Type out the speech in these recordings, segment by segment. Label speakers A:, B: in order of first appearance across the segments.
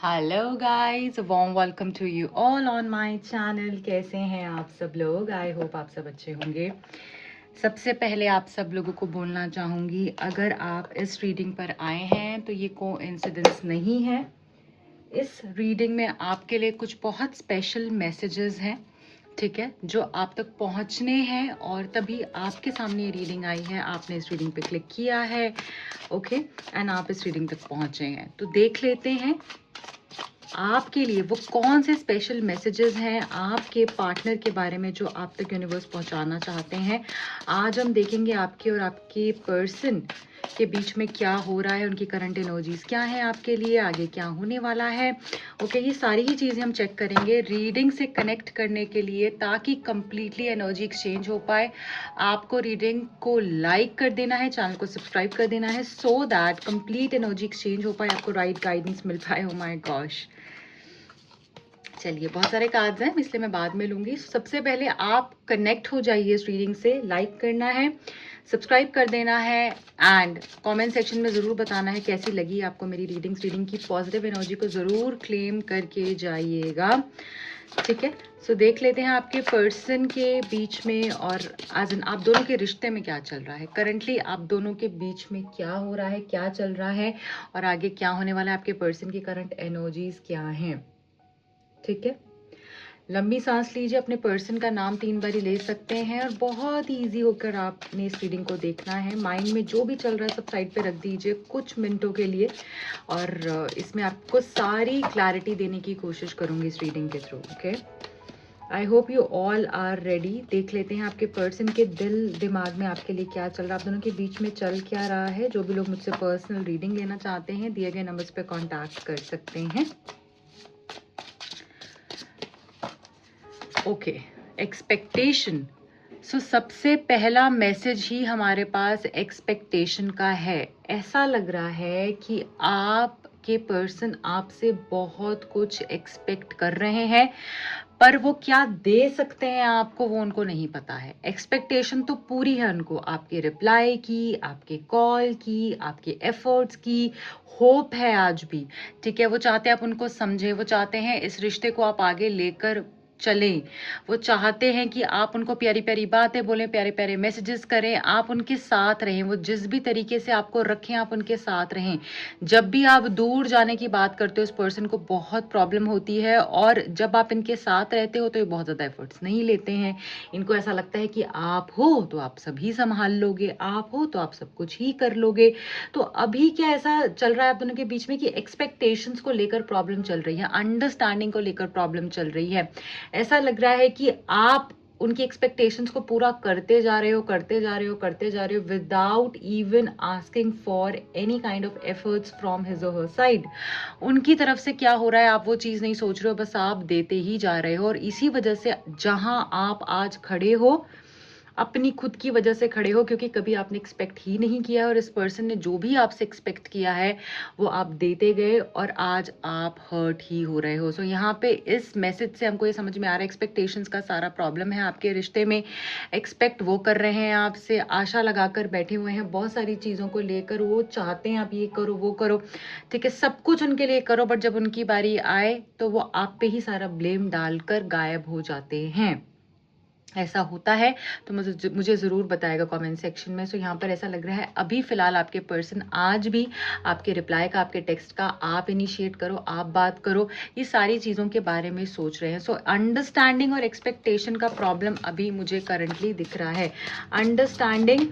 A: Hello guys, warm welcome to you all on my channel. कैसे हैं आप सब लोग? आई होप आप सब अच्छे होंगे। सबसे पहले आप सब लोगों को बोलना चाहूँगी, अगर आप इस रीडिंग पर आए हैं तो ये कोइंसिडेंस नहीं है। इस रीडिंग में आपके लिए कुछ बहुत स्पेशल मैसेजेस हैं, ठीक है, जो आप तक पहुंचने हैं और तभी आपके सामने ये रीडिंग आई है। आपने इस रीडिंग पे क्लिक किया है, ओके, एंड आप इस रीडिंग तक पहुंचे हैं। तो देख लेते हैं आपके लिए वो कौन से स्पेशल मैसेजेस हैं आपके पार्टनर के बारे में जो आप तक यूनिवर्स पहुंचाना चाहते हैं। आज हम देखेंगे आपके और आपके पर्सन के बीच में क्या हो रहा है, उनकी करंट एनर्जीज क्या है आपके लिए, आगे क्या होने वाला है। ओके, ये सारी ही चीज़ें हम चेक करेंगे रीडिंग से कनेक्ट करने के लिए, ताकि कंप्लीटली एनर्जी एक्सचेंज हो पाए। आपको रीडिंग को लाइक कर देना है, चैनल को सब्सक्राइब कर देना है, so that complete energy exchange हो पाए, आपको राइट गाइडेंस मिल पाए। ओ माय गॉश, चलिए, बहुत सारे कार्ड्स हैं इसलिए मैं बाद में लूंगी। सबसे पहले आप कनेक्ट हो जाइए इस रीडिंग से। लाइक करना है, सब्सक्राइब कर देना है एंड कमेंट सेक्शन में ज़रूर बताना है कैसी लगी आपको मेरी रीडिंग की पॉजिटिव एनर्जी को ज़रूर क्लेम करके जाइएगा, ठीक है। सो देख लेते हैं आपके पर्सन के बीच में और आज आप दोनों के रिश्ते में क्या चल रहा है करंटली, आप दोनों के बीच में क्या हो रहा है, क्या चल रहा है और आगे क्या होने वाला है। आपके पर्सन की करंट एनर्जीज क्या हैं, ठीक है। लंबी सांस लीजिए, अपने पर्सन का नाम 3 बारी ले सकते हैं और बहुत ही ईजी होकर आपने इस रीडिंग को देखना है। माइंड में जो भी चल रहा है सब साइड पे रख दीजिए कुछ मिनटों के लिए, और इसमें आपको सारी क्लैरिटी देने की कोशिश करूंगी इस रीडिंग के through, okay. I hope you all are ready. देख लेते हैं आपके पर्सन के दिल दिमाग में आपके लिए क्या चल रहा है, आप दोनों के बीच में चल क्या रहा है। जो भी लोग मुझसे पर्सनल रीडिंग लेना चाहते हैं दिए गए नंबर्स पे कॉन्टैक्ट कर सकते हैं। Okay, expectation. सो सबसे पहला मैसेज ही हमारे पास एक्सपेक्टेशन का है। ऐसा लग रहा है कि आपके पर्सन आपसे बहुत कुछ एक्सपेक्ट कर रहे हैं, पर वो क्या दे सकते हैं आपको वो उनको नहीं पता है। एक्सपेक्टेशन तो पूरी है उनको, आपके रिप्लाई की, आपके कॉल की, आपके एफर्ट्स की। होप है आज भी, ठीक है। वो चाहते हैं आप उनको समझें, वो चाहते हैं इस रिश्ते को आप आगे लेकर चलें। वो चाहते हैं कि आप उनको प्यारी प्यारी बातें बोलें, प्यारे प्यारे मैसेजेस करें, आप उनके साथ रहें। वो जिस भी तरीके से आपको रखें आप उनके साथ रहें। जब भी आप दूर जाने की बात करते हो इस पर्सन को बहुत प्रॉब्लम होती है, और जब आप इनके साथ रहते हो तो ये बहुत ज़्यादा एफर्ट्स नहीं लेते हैं। इनको ऐसा लगता है कि आप हो तो आप सभी संभाल लोगे, आप हो तो आप सब कुछ ही कर लोगे। तो अभी क्या ऐसा चल रहा है आप दोनों के बीच में कि एक्सपेक्टेशंस को लेकर प्रॉब्लम चल रही है, अंडरस्टैंडिंग को लेकर प्रॉब्लम चल रही है। ऐसा लग रहा है कि आप उनकी एक्सपेक्टेशंस को पूरा करते जा रहे हो, करते जा रहे हो, करते जा रहे हो, without even asking for any kind of efforts from his और हर साइड। उनकी तरफ से क्या हो रहा है आप वो चीज़ नहीं सोच रहे हो, बस आप देते ही जा रहे हो। और इसी वजह से जहां आप आज खड़े हो अपनी खुद की वजह से खड़े हो, क्योंकि कभी आपने एक्सपेक्ट ही नहीं किया और इस पर्सन ने जो भी आपसे एक्सपेक्ट किया है वो आप देते गए और आज आप हर्ट ही हो रहे हो। सो यहाँ पे इस मैसेज से हमको ये समझ में आ रहा है एक्सपेक्टेशंस का सारा प्रॉब्लम है आपके रिश्ते में। एक्सपेक्ट वो कर रहे हैं आपसे, आशा लगाकर बैठे हुए हैं बहुत सारी चीज़ों को लेकर। वो चाहते हैं आप ये करो वो करो, ठीक है, सब कुछ उनके लिए करो, बट जब उनकी बारी आए तो वो आप पे ही सारा ब्लेम डालकर गायब हो जाते हैं। ऐसा होता है तो मुझे ज़रूर बताएगा कमेंट सेक्शन में। सो यहाँ पर ऐसा लग रहा है अभी फ़िलहाल आपके पर्सन आज भी आपके रिप्लाई का, आपके टेक्स्ट का आप इनिशिएट करो, आप बात करो, ये सारी चीज़ों के बारे में सोच रहे हैं। सो अंडरस्टैंडिंग और एक्सपेक्टेशन का प्रॉब्लम अभी मुझे करंटली दिख रहा है। अंडरस्टैंडिंग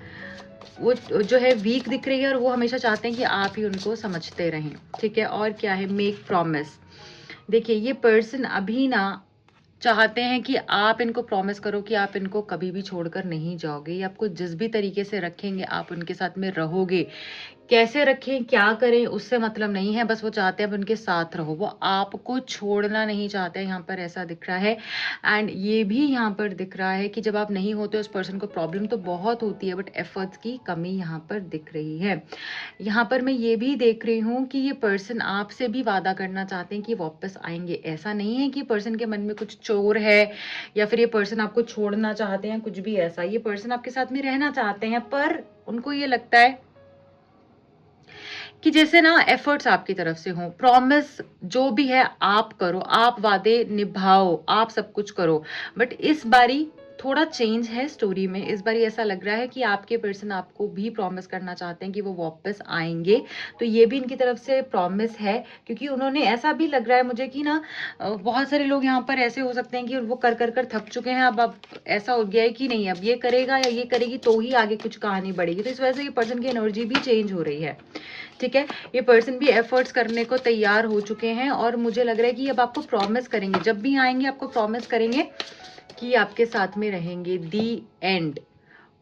A: वो जो है वीक दिख रही है, और वो हमेशा चाहते हैं कि आप ही उनको समझते रहें, ठीक है। और क्या है, मेक प्रॉमिस। देखिए, ये पर्सन अभी ना चाहते हैं कि आप इनको प्रॉमिस करो कि आप इनको कभी भी छोड़कर नहीं जाओगे, या आपको जिस भी तरीके से रखेंगे आप उनके साथ में रहोगे। कैसे रखें, क्या करें, उससे मतलब नहीं है, बस वो चाहते हैं आप उनके साथ रहो, वो आपको छोड़ना नहीं चाहते हैं। यहाँ पर ऐसा दिख रहा है। एंड ये भी यहाँ पर दिख रहा है कि जब आप नहीं होते उस पर्सन को प्रॉब्लम तो बहुत होती है, बट एफर्ट्स की कमी यहाँ पर दिख रही है। यहाँ पर मैं ये भी देख रही हूँ कि ये पर्सन आपसे भी वादा करना चाहते हैं कि वापस आएंगे। ऐसा नहीं है कि पर्सन के मन में कुछ चोर है या फिर ये पर्सन आपको छोड़ना चाहते हैं, कुछ भी ऐसा। ये पर्सन आपके साथ में रहना चाहते हैं, पर उनको ये लगता है कि जैसे ना एफर्ट्स आपकी तरफ से हों, प्रॉमिस जो भी है आप करो, आप वादे निभाओ, आप सब कुछ करो। बट इस बारी थोड़ा चेंज है स्टोरी में। इस बारी ऐसा लग रहा है कि आपके पर्सन आपको भी प्रॉमिस करना चाहते हैं कि वो वापस आएंगे। तो ये भी इनकी तरफ से प्रॉमिस है, क्योंकि उन्होंने ऐसा भी लग रहा है मुझे कि ना बहुत सारे लोग यहाँ पर ऐसे हो सकते हैं कि वो कर कर कर थक चुके हैं। अब ऐसा हो गया है कि नहीं, अब ये करेगा या ये करेगी तो ही आगे कुछ कहानी बढ़ेगी। तो इस वजह से ये पर्सन की एनर्जी भी चेंज हो रही है। ठीक है, ये पर्सन भी एफर्ट्स करने को तैयार हो चुके हैं और मुझे लग रहा है कि अब आपको प्रॉमिस करेंगे, जब भी आएंगे आपको प्रॉमिस करेंगे कि आपके साथ में रहेंगे। दी एंड।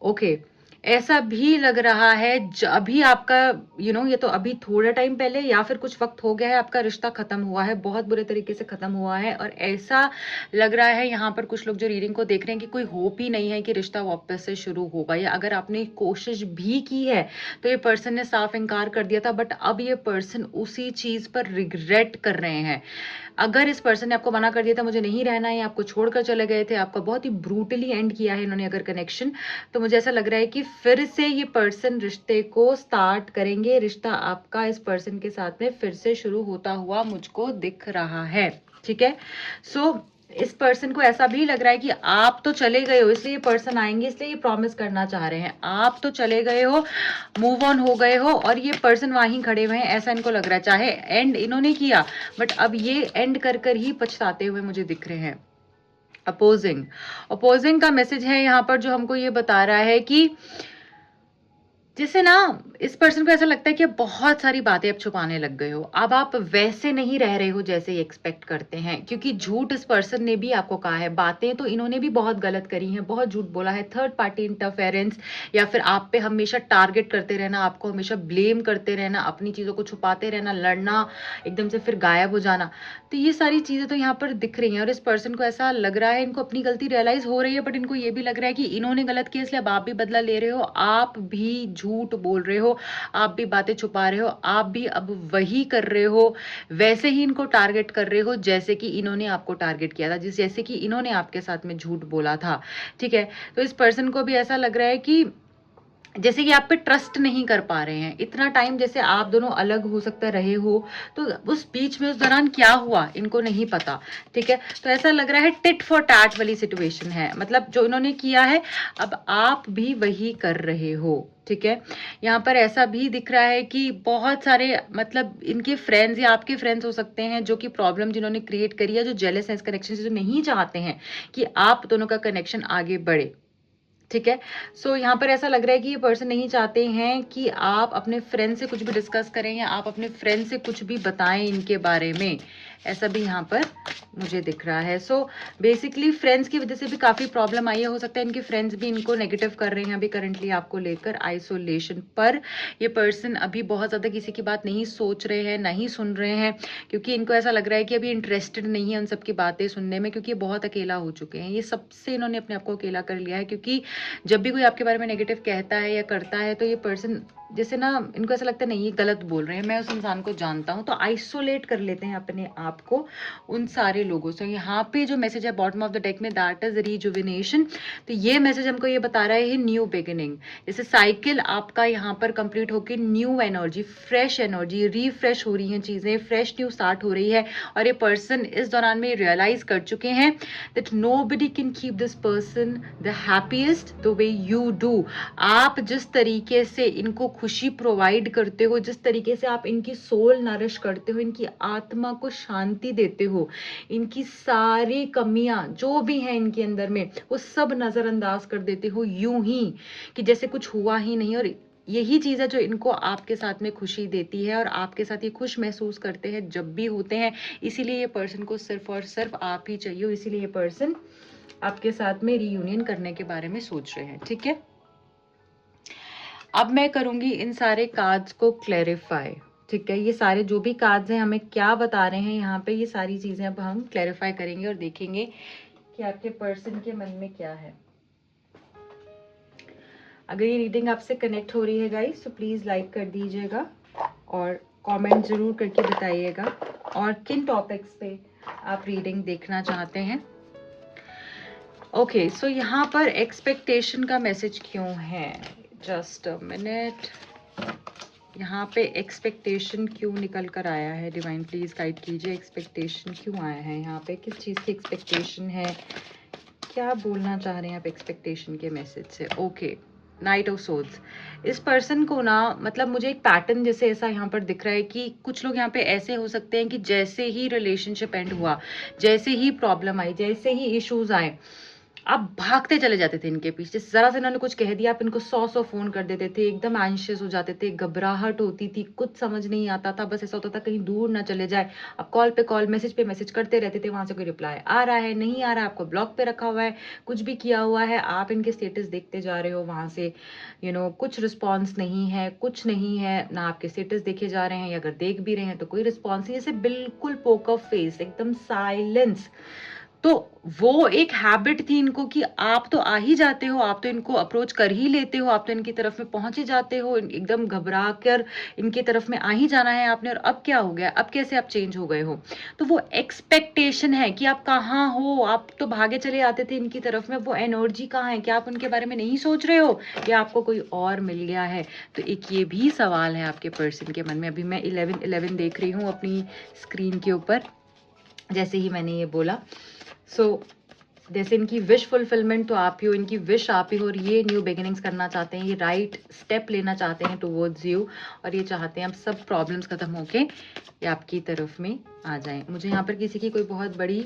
A: ओके, ऐसा भी लग रहा है अभी आपका ये तो अभी थोड़ा टाइम पहले या फिर कुछ वक्त हो गया है आपका रिश्ता खत्म हुआ है, बहुत बुरे तरीके से खत्म हुआ है। और ऐसा लग रहा है यहाँ पर कुछ लोग जो रीडिंग को देख रहे हैं कि कोई होप ही नहीं है कि रिश्ता वापस से शुरू होगा, या अगर आपने कोशिश भी की है तो ये पर्सन ने साफ इनकार कर दिया था। बट अब ये पर्सन उसी चीज पर रिग्रेट कर रहे हैं। अगर इस पर्सन ने आपको मना कर दिया था मुझे नहीं रहना है, आपको छोड़कर चले गए थे, आपका बहुत ही ब्रूटली एंड किया है इन्होंने अगर कनेक्शन, तो मुझे ऐसा लग रहा है कि फिर से ये पर्सन रिश्ते को स्टार्ट करेंगे। रिश्ता आपका इस पर्सन के साथ में फिर से शुरू होता हुआ मुझको दिख रहा है। ठीक है, सो इस पर्सन को ऐसा भी लग रहा है कि आप तो चले गए हो इसलिए ये पर्सन आएंगे, इसलिए ये प्रॉमिस करना चाह रहे हैं। आप तो चले गए हो, मूव ऑन हो गए हो, और ये पर्सन वहीं खड़े हुए हैं, ऐसा इनको लग रहा है। चाहे एंड इन्होंने किया बट अब ये एंड कर कर ही पछताते हुए मुझे दिख रहे हैं। अपोजिंग का मैसेज है यहाँ पर जो हमको ये बता रहा है कि जैसे ना इस पर्सन को ऐसा लगता है कि अब बहुत सारी बातें अब छुपाने लग गए हो, अब आप वैसे नहीं रह रहे हो जैसे एक्सपेक्ट करते हैं। क्योंकि झूठ इस पर्सन ने भी आपको कहा है, बातें तो इन्होंने भी बहुत गलत करी हैं, बहुत झूठ बोला है, थर्ड पार्टी इंटरफेरेंस, या फिर आप पे हमेशा टारगेट करते रहना, आपको हमेशा ब्लेम करते रहना, अपनी चीजों को छुपाते रहना, लड़ना, एकदम से फिर गायब हो जाना। तो ये सारी चीजें तो यहाँ पर दिख रही हैं और इस पर्सन को ऐसा लग रहा है, इनको अपनी गलती रियलाइज हो रही है, बट इनको ये भी लग रहा है कि इन्होंने गलत किया इसलिए अब आप भी बदला ले रहे हो, आप भी झूठ बोल रहे हो, आप भी बातें छुपा रहे हो, आप भी अब वही कर रहे हो, वैसे ही इनको टारगेट कर रहे हो जैसे कि इन्होंने आपको टारगेट किया था, जैसे कि इन्होंने आपके साथ में झूठ बोला था। ठीक है, तो इस पर्सन को भी ऐसा लग रहा है कि जैसे कि आप पे ट्रस्ट नहीं कर पा रहे हैं इतना टाइम, जैसे आप दोनों अलग हो सकता रहे हो, तो उस बीच में उस दौरान क्या हुआ इनको नहीं पता। ठीक है, तो ऐसा लग रहा है टिट फॉर टैट वाली सिचुएशन है, मतलब जो इन्होंने किया है अब आप भी वही कर रहे हो। ठीक है, यहाँ पर ऐसा भी दिख रहा है कि बहुत सारे मतलब इनके फ्रेंड्स या आपके फ्रेंड्स हो सकते हैं जो कि प्रॉब्लम जिन्होंने क्रिएट करी है, जो जेलस है इस कनेक्शन से, जो नहीं चाहते हैं कि आप दोनों का कनेक्शन आगे बढ़े। ठीक है, सो यहाँ पर ऐसा लग रहा है कि ये पर्सन नहीं चाहते हैं कि आप अपने फ्रेंड से कुछ भी डिस्कस करें या आप अपने फ्रेंड से कुछ भी बताएं इनके बारे में, ऐसा भी यहाँ पर मुझे दिख रहा है। सो बेसिकली फ्रेंड्स की वजह से भी काफ़ी प्रॉब्लम आई है, हो सकता है इनके फ्रेंड्स भी इनको नेगेटिव कर रहे हैं अभी करंटली आपको लेकर, आइसोलेशन पर ये पर्सन अभी बहुत ज़्यादा किसी की बात नहीं सोच रहे हैं, नहीं सुन रहे हैं, क्योंकि इनको ऐसा लग रहा है कि अभी इंटरेस्टेड नहीं है उन सबकी बातें सुनने में, क्योंकि ये बहुत अकेला हो चुके हैं, ये सबसे इन्होंने अपने आप को अकेला कर लिया है। क्योंकि जब भी कोई आपके बारे में नेगेटिव कहता है या करता है तो ये पर्सन जैसे ना इनको ऐसा लगता है नहीं ये गलत बोल रहे हैं, मैं उस इंसान को जानता हूँ, तो आइसोलेट कर लेते हैं अपने आप को उन सारे लोगों से। यहाँ पे जो मैसेज है बॉटम ऑफ द डेक में, दैट इज रिजुविनेशन। तो ये मैसेज हमको ये बता रहा है न्यू बिगिनिंग, जैसे साइकिल आपका यहाँ पर कंप्लीट होकर new energy, fresh energy, refresh हो रही हैं चीजें, फ्रेश न्यू स्टार्ट हो रही है। और ये पर्सन इस दौरान में रियलाइज कर चुके हैं that nobody can keep this person the happiest the way you do. आप जिस तरीके से इनको खुशी प्रोवाइड करते हो, जिस तरीके से आप इनकी सोल नरिश करते हो, इनकी आत्मा को शांति देते हो, इनकी सारी कमियां जो भी हैं इनके अंदर में वो सब नजरअंदाज कर देते हो, यूं ही कि जैसे कुछ हुआ ही नहीं। और यही चीज है जो इनको आपके साथ में खुशी देती है और आपके साथ ये खुश महसूस करते हैं जब भी होते हैं। इसीलिए ये पर्सन को सिर्फ और सिर्फ आप ही चाहिए, इसीलिए ये पर्सन आपके साथ में रीयूनियन करने के बारे में सोच रहे हैं। ठीक है, अब मैं करूंगी इन सारे कार्ड्स को क्लैरिफाई। ठीक है, ये सारे जो भी कार्ड्स हैं हमें क्या बता रहे हैं यहाँ पे, ये सारी चीजें अब हम क्लैरिफाई करेंगे और देखेंगे कि आपके पर्सन के मन में क्या है। अगर ये रीडिंग आपसे कनेक्ट हो रही है गाइस तो प्लीज लाइक कर दीजिएगा और कमेंट जरूर करके बताइएगा और किन टॉपिक्स पे आप रीडिंग देखना चाहते हैं। ओके, सो यहाँ पर एक्सपेक्टेशन का मैसेज क्यों है, जस्ट अ मिनट। यहाँ पे एक्सपेक्टेशन क्यों निकल कर आया है? डिवाइन प्लीज गाइड कीजिए, एक्सपेक्टेशन क्यों आया है यहाँ पे? किस चीज़ की एक्सपेक्टेशन है? क्या बोलना चाह रहे हैं आप एक्सपेक्टेशन के मैसेज से? Okay, night of souls. इस पर्सन को ना, मतलब मुझे एक पैटर्न जैसे ऐसा यहाँ पर दिख रहा है कि कुछ लोग यहाँ पे ऐसे हो सकते हैं कि जैसे ही रिलेशनशिप एंड हुआ, जैसे ही प्रॉब्लम आई, जैसे ही इश्यूज आए, आप भागते चले जाते थे इनके पीछे। जरा से इन्होंने कुछ कह दिया, आप इनको 100 फोन कर देते थे, एकदम एंशियस हो जाते थे, घबराहट होती थी, कुछ समझ नहीं आता था, बस ऐसा होता था कहीं दूर ना चले जाए। आप कॉल पे कॉल, मैसेज पे मैसेज करते रहते थे, वहां से कोई रिप्लाई आ रहा है, नहीं आ रहा है, आपको ब्लॉक पे रखा हुआ है, कुछ भी किया हुआ है, आप इनके स्टेटस देखते जा रहे हो, वहां से कुछ रिस्पॉन्स नहीं है, कुछ नहीं है ना, आपके स्टेटस देखे जा रहे हैं, या अगर देख भी रहे हैं तो कोई रिस्पॉन्स नहीं, जैसे बिल्कुल पोकर फेस, एकदम साइलेंस। तो वो एक हैबिट थी इनको कि आप तो आ ही जाते हो, आप तो इनको अप्रोच कर ही लेते हो, आप तो इनकी तरफ में पहुंच ही जाते हो, एकदम घबरा कर इनकी तरफ में आ ही जाना है आपने, और अब क्या हो गया, अब कैसे आप चेंज हो गए हो? तो वो एक्सपेक्टेशन है कि आप कहाँ हो, आप तो भागे चले आते थे इनकी तरफ में, वो एनर्जी कहाँ है? क्या आप उनके बारे में नहीं सोच रहे हो, या आपको कोई और मिल गया है? तो एक ये भी सवाल है आपके पर्सन के मन में। अभी मैं 11-11 देख रही हूँ अपनी स्क्रीन के ऊपर, जैसे ही मैंने ये बोला। जैसे इनकी विश फुलफिलमेंट तो आप ही हो, इनकी विश आप ही हो, और ये न्यू बिगिनिंग्स करना चाहते हैं, ये राइट स्टेप लेना चाहते हैं टुवर्ड्स यू, और ये चाहते हैं अब सब प्रॉब्लम्स खत्म होके ये आपकी तरफ में आ जाएं। मुझे यहाँ पर किसी की कोई बहुत बड़ी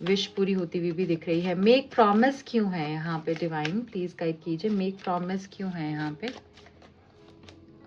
A: विश पूरी होती हुई भी दिख रही है। मेक प्रॉमिस क्यों है यहाँ पे? डिवाइन प्लीज गाइड कीजिए, मेक प्रॉमिस क्यों है यहाँ पे?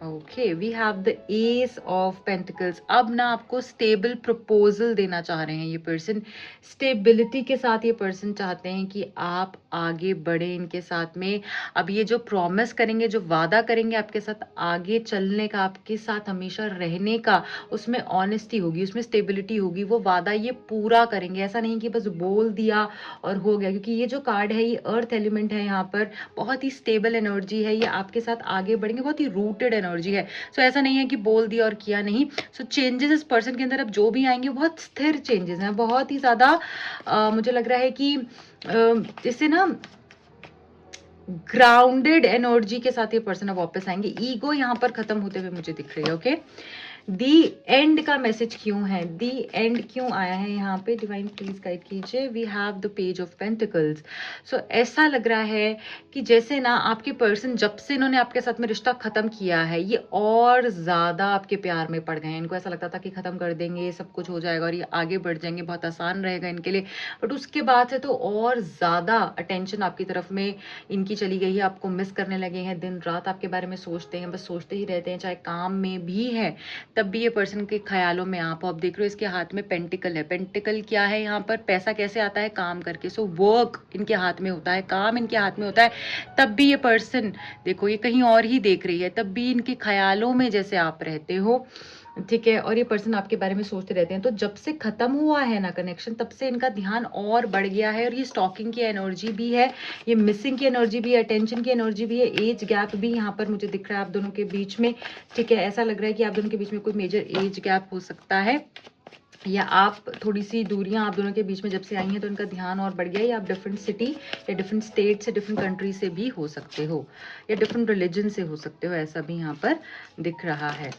A: Okay, we have the ace of pentacles. अब ना आपको स्टेबल प्रपोजल देना चाह रहे हैं ये पर्सन, स्टेबिलिटी के साथ ये पर्सन चाहते हैं कि आप आगे बढ़े इनके साथ में। अब ये जो प्रॉमिस करेंगे, जो वादा करेंगे आपके साथ आगे चलने का, आपके साथ हमेशा रहने का, उसमें ऑनेस्टी होगी, उसमें स्टेबिलिटी होगी, वो वादा ये पूरा करेंगे। ऐसा नहीं कि बस बोल दिया और हो गया, क्योंकि ये जो कार्ड है ये अर्थ एलिमेंट है, यहाँ पर बहुत ही स्टेबल एनर्जी है, ये आपके साथ आगे बढ़ेंगे, बहुत ही रूटेड एनर्जी है। सो ऐसा नहीं है कि बोल दिया और किया नहीं। सो चेंजेस इस पर्सन के अंदर अब जो भी आएंगे बहुत स्थिर चेंजेस हैं, बहुत ही ज्यादा मुझे लग रहा है कि इससे ना ग्राउंडेड एनर्जी के साथ ये पर्सन अब वापस आएंगे। ईगो यहाँ पर खत्म होते हुए मुझे दिख रही है। ओके, दी एंड का मैसेज क्यों है? दी एंड क्यों आया है यहाँ पे? डिवाइन प्लीज गाइड कीजिए। We have the page of pentacles. So ऐसा लग रहा है कि जैसे ना आपके पर्सन, जब से इन्होंने आपके साथ में रिश्ता खत्म किया है, ये और ज्यादा आपके प्यार में पड़ गए हैं। इनको ऐसा लगता था कि खत्म कर देंगे, सब कुछ हो जाएगा और ये आगे बढ़ जाएंगे, बहुत आसान रहेगा इनके लिए, बट उसके बाद से तो और ज्यादा अटेंशन आपकी तरफ में इनकी चली गई है, आपको मिस करने लगे हैं, दिन रात आपके बारे में सोचते हैं, बस सोचते ही रहते हैं, चाहे काम में भी है तब भी ये पर्सन के ख्यालों में आप हो। अब देख रहे हो इसके हाथ में पेंटिकल है। पेंटिकल क्या है यहाँ पर? पैसा कैसे आता है? काम करके। सो वर्क इनके हाथ में होता है, काम इनके हाथ में होता है, तब भी ये पर्सन, देखो ये कहीं और ही देख रही है, तब भी इनके ख्यालों में जैसे आप रहते हो, ठीक है, और ये पर्सन आपके बारे में सोचते रहते हैं। तो जब से खत्म हुआ है ना कनेक्शन, तब से इनका ध्यान और बढ़ गया है, और ये स्टॉकिंग की एनर्जी भी है, ये मिसिंग की एनर्जी भी है, अटेंशन की एनर्जी भी है, एज गैप भी यहाँ पर मुझे दिख रहा है आप दोनों के बीच में, ठीक है। ऐसा लग रहा है कि आप दोनों के बीच में कोई मेजर एज गैप हो सकता है, या आप थोड़ी सी दूरियां आप दोनों के बीच में जब से आई हैं तो इनका ध्यान और बढ़ गया, या आप डिफरेंट सिटी या डिफरेंट स्टेट से, डिफरेंट कंट्री से भी हो सकते हो, या डिफरेंट रिलीजन से हो सकते हो, ऐसा भी यहाँ पर दिख रहा है।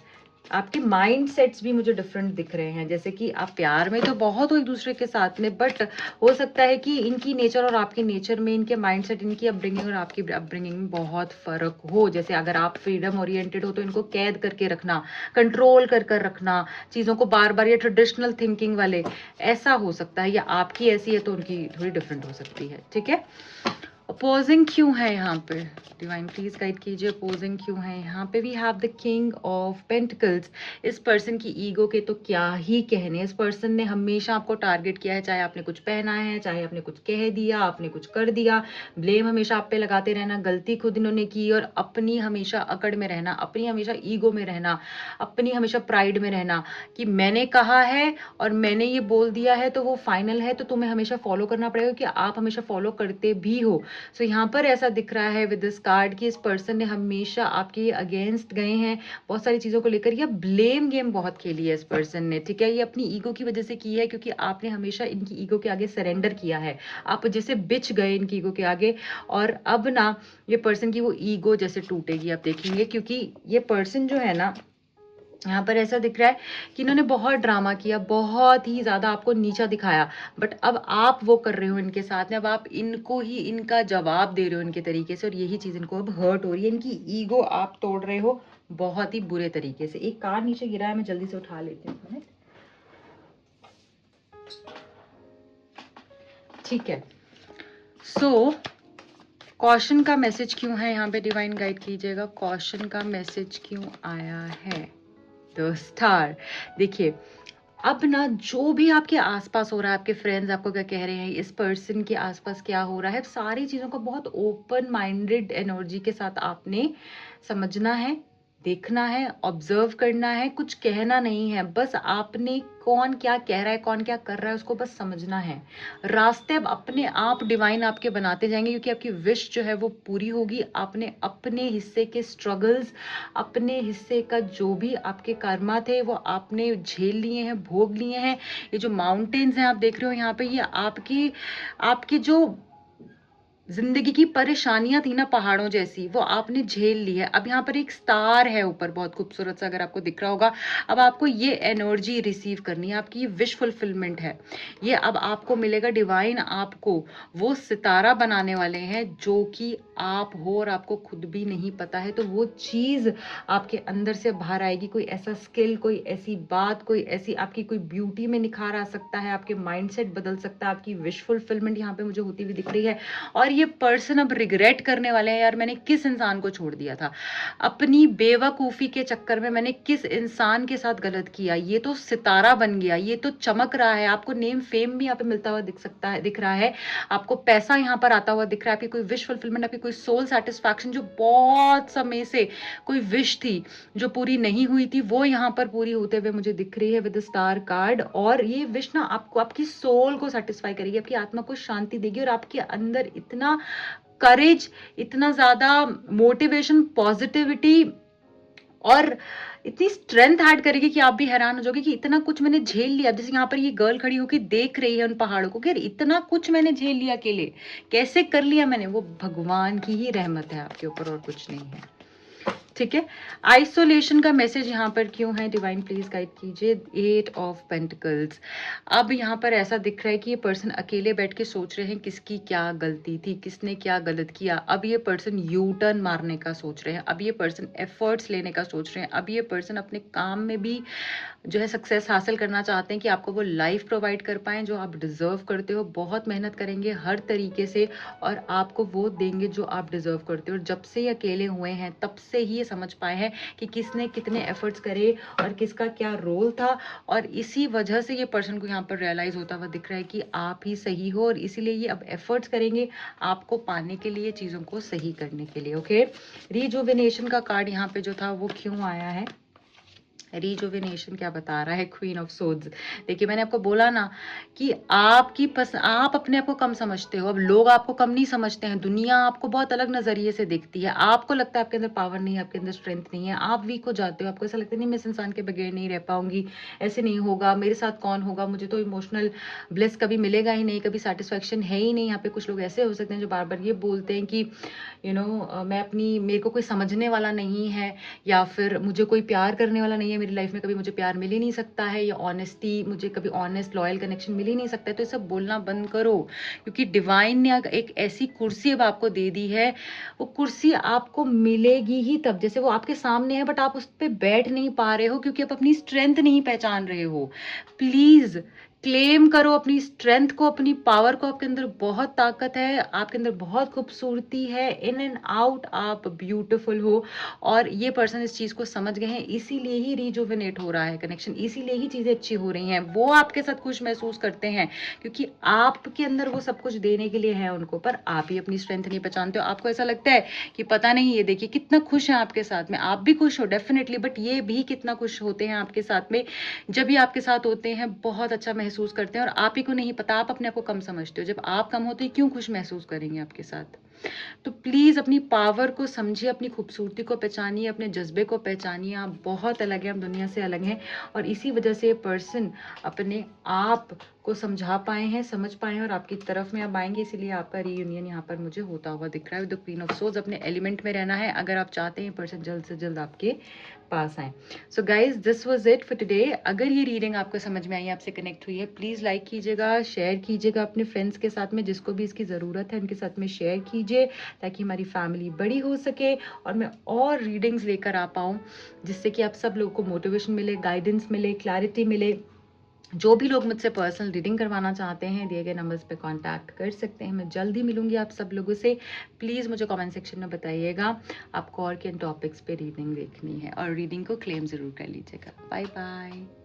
A: आपके माइंड सेट्स भी मुझे डिफरेंट दिख रहे हैं, जैसे कि आप प्यार में तो बहुत हो एक दूसरे के साथ में, बट हो सकता है कि इनकी नेचर और आपके नेचर में, इनके माइंड सेट, इनकी अपब्रिंगिंग और आपकी अपब्रिंगिंग में बहुत फर्क हो। जैसे अगर आप फ्रीडम ओरिएंटेड हो तो इनको कैद करके रखना, कंट्रोल कर कर रखना चीज़ों को बार बार, या ट्रेडिशनल थिंकिंग वाले, ऐसा हो सकता है, या आपकी ऐसी है तो उनकी थोड़ी डिफरेंट हो सकती है, ठीक है। अपोजिंग क्यों है यहाँ पे? डिवाइन प्लीज गाइड कीजिए, अपोजिंग क्यों है यहाँ पे? We have the king of pentacles. इस पर्सन की ईगो के तो क्या ही कहने। इस पर्सन ने हमेशा आपको टारगेट किया है, चाहे आपने कुछ पहना है, चाहे आपने कुछ कह दिया, आपने कुछ कर दिया, ब्लेम हमेशा आप पे लगाते रहना, गलती खुद इन्होंने की, और अपनी हमेशा अकड़ में रहना, अपनी हमेशा ईगो में रहना, अपनी हमेशा प्राइड में रहना कि मैंने कहा है और मैंने ये बोल दिया है तो वो फाइनल है, तो तुम्हें हमेशा फॉलो करना पड़ेगा, कि आप हमेशा फॉलो करते भी हो। सो यहाँ पर ऐसा दिख रहा है विद दिस कार्ड कि इस पर्सन ने हमेशा आपके अगेंस्ट गए हैं बहुत सारी चीज़ों को लेकर, या ब्लेम गेम बहुत खेली है इस पर्सन ने, ठीक है। ये अपनी ईगो की वजह से की है, क्योंकि आपने हमेशा इनकी ईगो के आगे सरेंडर किया है, आप जैसे बिच गए इनकी ईगो के आगे। और अब ना ये पर्सन की वो ईगो जैसे टूटेगी, आप देखेंगे, क्योंकि ये पर्सन जो है ना, यहाँ पर ऐसा दिख रहा है कि इन्होंने बहुत ड्रामा किया, बहुत ही ज़्यादा आपको नीचा दिखाया, बट अब आप वो कर रहे हो इनके साथ में, अब आप इनको ही इनका जवाब दे रहे हो इनके तरीके से, और यही चीज़ इनको अब हर्ट हो रही है, इनकी ईगो आप तोड़ रहे हो बहुत ही बुरे तरीके से। एक कार्ड नीचे गिरा है, मैं जल्दी से उठा लेती हूँ, ठीक है। सो कॉशन का मैसेज क्यों है यहाँ पे, डिवाइन गाइड कीजिएगा, कॉशन का मैसेज क्यों आया है। द स्टार, देखिए अब ना जो भी आपके आसपास हो रहा है, आपके फ्रेंड्स आपको क्या कह रहे हैं, इस पर्सन के आसपास क्या हो रहा है, सारी चीज़ों को बहुत ओपन माइंडेड एनर्जी के साथ आपने समझना है, देखना है, ऑब्जर्व करना है, कुछ कहना नहीं है, बस आपने कौन क्या कह रहा है, कौन क्या कर रहा है, उसको बस समझना है। रास्ते अब अपने आप डिवाइन आपके बनाते जाएंगे, क्योंकि आपकी विश जो है वो पूरी होगी। आपने अपने हिस्से के स्ट्रगल्स, अपने हिस्से का जो भी आपके कर्मा थे वो आपने झेल लिए हैं, भोग लिए हैं। ये जो माउंटेन्स हैं आप देख रहे हो यहाँ पे, ये आपकी आपकी जो जिंदगी की परेशानियां थी ना पहाड़ों जैसी, वो आपने झेल ली है। अब यहाँ पर एक स्टार है ऊपर बहुत खूबसूरत सा, अगर आपको दिख रहा होगा। अब आपको ये एनर्जी रिसीव करनी है, आपकी ये विश फुलफिलमेंट है, ये अब आपको मिलेगा। डिवाइन आपको वो सितारा बनाने वाले हैं जो कि आप हो और आपको खुद भी नहीं पता है। तो वो चीज आपके अंदर से बाहर आएगी, कोई ऐसा स्किल, कोई ऐसी बात, कोई ऐसी आपकी कोई ब्यूटी में निखार आ सकता है, आपके माइंडसेट बदल सकता है, आपकी विश फुलफिलमेंट यहाँ पे मुझे होती हुई दिख रही है। और ये पर्सन अब रिग्रेट करने वाले हैं, यार मैंने किस इंसान को छोड़ दिया था, अपनी बेवकूफ़ी के चक्कर में मैंने किस इंसान के साथ गलत किया। ये तो सितारा बन गया, ये तो चमक रहा है, आपको नेम फेम भी यहाँ पे मिलता हुआ दिख सकता है, दिख रहा है, आपको पैसा यहाँ पर आता हुआ दिख रहा है, आपकी कोई विश फुलफिलमेंट, आपकी कोई सोल सेटिस्फैक्शन, जो बहुत समय से कोई विश थी जो पूरी नहीं हुई थी, वो यहाँ पर पूरी होते हुए मुझे दिख रही है विद स्टार कार्ड। और ये विश ना आपको, आपकी सोल को सेटिस्फाई करेगी, आपकी आत्मा को शांति देगी, और आपके अंदर इतना करेज, इतना ज्यादा मोटिवेशन, पॉजिटिविटी और इतनी स्ट्रेंथ ऐड करेगी कि आप भी हैरान हो जाओगे कि इतना कुछ मैंने झेल लिया। जैसे यहाँ पर ये गर्ल खड़ी होकर देख रही है उन पहाड़ों को कि यार इतना कुछ मैंने झेल लिया अकेले, कैसे कर लिया मैंने, वो भगवान की ही रहमत है आपके ऊपर और कुछ नहीं है, ठीक है। आइसोलेशन का मैसेज यहाँ पर क्यों है, डिवाइन प्लीज गाइड कीजिए। 8 ऑफ पेंटिकल्स, अब यहाँ पर ऐसा दिख रहा है कि ये पर्सन अकेले बैठ के सोच रहे हैं किसकी क्या गलती थी, किसने क्या गलत किया। अब ये पर्सन यू टर्न मारने का सोच रहे हैं, अब ये पर्सन एफर्ट्स लेने का सोच रहे हैं, अब ये पर्सन अपने काम में भी जो है सक्सेस हासिल करना चाहते हैं कि आपको वो लाइफ प्रोवाइड कर पाएं जो आप डिजर्व करते हो। बहुत मेहनत करेंगे हर तरीके से और आपको वो देंगे जो आप डिजर्व करते हो। और जब से ये अकेले हुए हैं तब से ही ये समझ पाए हैं कि किसने कितने एफर्ट्स करे और किसका क्या रोल था, और इसी वजह से ये पर्सन को यहाँ पर रियलाइज होता हुआ दिख रहा है कि आप ही सही हो, और इसीलिए ये अब एफर्ट्स करेंगे आपको पाने के लिए, चीज़ों को सही करने के लिए। ओके, रिजुविनेशन का कार्ड यहाँ पे जो था वो क्यों आया है, रिजुविनेशन क्या बता रहा है, क्वीन ऑफ सोड्स। देखिए मैंने आपको बोला ना कि आप अपने आप को कम समझते हो, अब लोग आपको कम नहीं समझते हैं, दुनिया आपको बहुत अलग नजरिए से देखती है। आपको लगता है आपके अंदर पावर नहीं है, आपके अंदर स्ट्रेंथ नहीं है, आप वीक हो जाते हो, आपको ऐसा लगता है नहीं मैं इस इंसान के बगैर नहीं रह पाऊंगी, ऐसे नहीं होगा, मेरे साथ कौन होगा, मुझे तो इमोशनल ब्लिस कभी मिलेगा ही नहीं, कभी सेटिस्फैक्शन है ही नहीं। यहाँ पे कुछ लोग ऐसे हो सकते हैं जो बार बार ये बोलते हैं कि मैं अपनी, मेरे को कोई समझने वाला नहीं है, या फिर मुझे कोई प्यार करने वाला नहीं है मेरी लाइफ में, कभी मुझे प्यार मिल ही नहीं सकता है, या ऑनेस्टी, मुझे कभी ऑनेस्ट लॉयल कनेक्शन मिल ही नहीं सकता है। तो ये सब बोलना बंद करो, क्योंकि डिवाइन ने एक ऐसी कुर्सी अब आपको दे दी है, वो कुर्सी आपको मिलेगी ही तब, जैसे वो आपके सामने है बट आप उस पर बैठ नहीं पा रहे हो क्योंकि आप अपनी स्ट्रेंथ नहीं पहचान रहे हो। प्लीज क्लेम करो अपनी स्ट्रेंथ को, अपनी पावर को। आपके अंदर बहुत ताकत है, आपके अंदर बहुत खूबसूरती है, इन एंड आउट आप ब्यूटीफुल हो। और ये पर्सन इस चीज को समझ गए हैं, इसीलिए ही रिजुविनेट हो रहा है कनेक्शन, इसीलिए ही चीजें अच्छी हो रही हैं। वो आपके साथ खुश महसूस करते हैं क्योंकि आपके अंदर वो सब कुछ देने के लिए है उनको, पर आप ही अपनी स्ट्रेंथ नहीं पहचानते हो। आपको ऐसा लगता है कि पता नहीं, ये देखिए कितना खुश है आपके साथ में, आप भी खुश हो डेफिनेटली, बट ये भी कितना खुश होते हैं आपके साथ में। जब भी आपके साथ होते हैं बहुत अच्छा महसूस करते हैं, और आप ही को नहीं पता, आप अपने आप को कम समझते हो। जब आप कम होते हैं क्यों खुश महसूस करेंगे आपके साथ। तो प्लीज़ अपनी पावर को समझिए, अपनी खूबसूरती को पहचानिए, अपने जज्बे को पहचानिए। आप बहुत अलग हैं, आप दुनिया से अलग हैं, और इसी वजह से ये पर्सन अपने आप को समझा पाए हैं, समझ पाए हैं, और आपकी तरफ में अब आएंगे। इसीलिए आपका रीयूनियन यहाँ पर मुझे होता हुआ दिख रहा है। With the queen of swords, अपने एलिमेंट में रहना है अगर आप चाहते हैं पर्सन जल्द से जल्द आपके पास आए। So guys, this was it for today. अगर ये रीडिंग आपको समझ में आई, आपसे कनेक्ट हुई है, प्लीज़ लाइक कीजिएगा, शेयर कीजिएगा अपने फ्रेंड्स के साथ में, जिसको भी इसकी ज़रूरत है उनके साथ में शेयर कीजिए, ताकि हमारी फैमिली बड़ी हो सके और मैं और रीडिंग्स लेकर आ पाऊँ, जिससे कि आप सब लोगों को मोटिवेशन मिले, गाइडेंस मिले, क्लैरिटी मिले। जो भी लोग मुझसे पर्सनल रीडिंग करवाना चाहते हैं, दिए गए नंबर्स पे कांटेक्ट कर सकते हैं। मैं जल्द ही मिलूंगी आप सब लोगों से। प्लीज़ मुझे कमेंट सेक्शन में बताइएगा आपको और किन टॉपिक्स पे रीडिंग देखनी है, और रीडिंग को क्लेम ज़रूर कर लीजिएगा। Bye bye.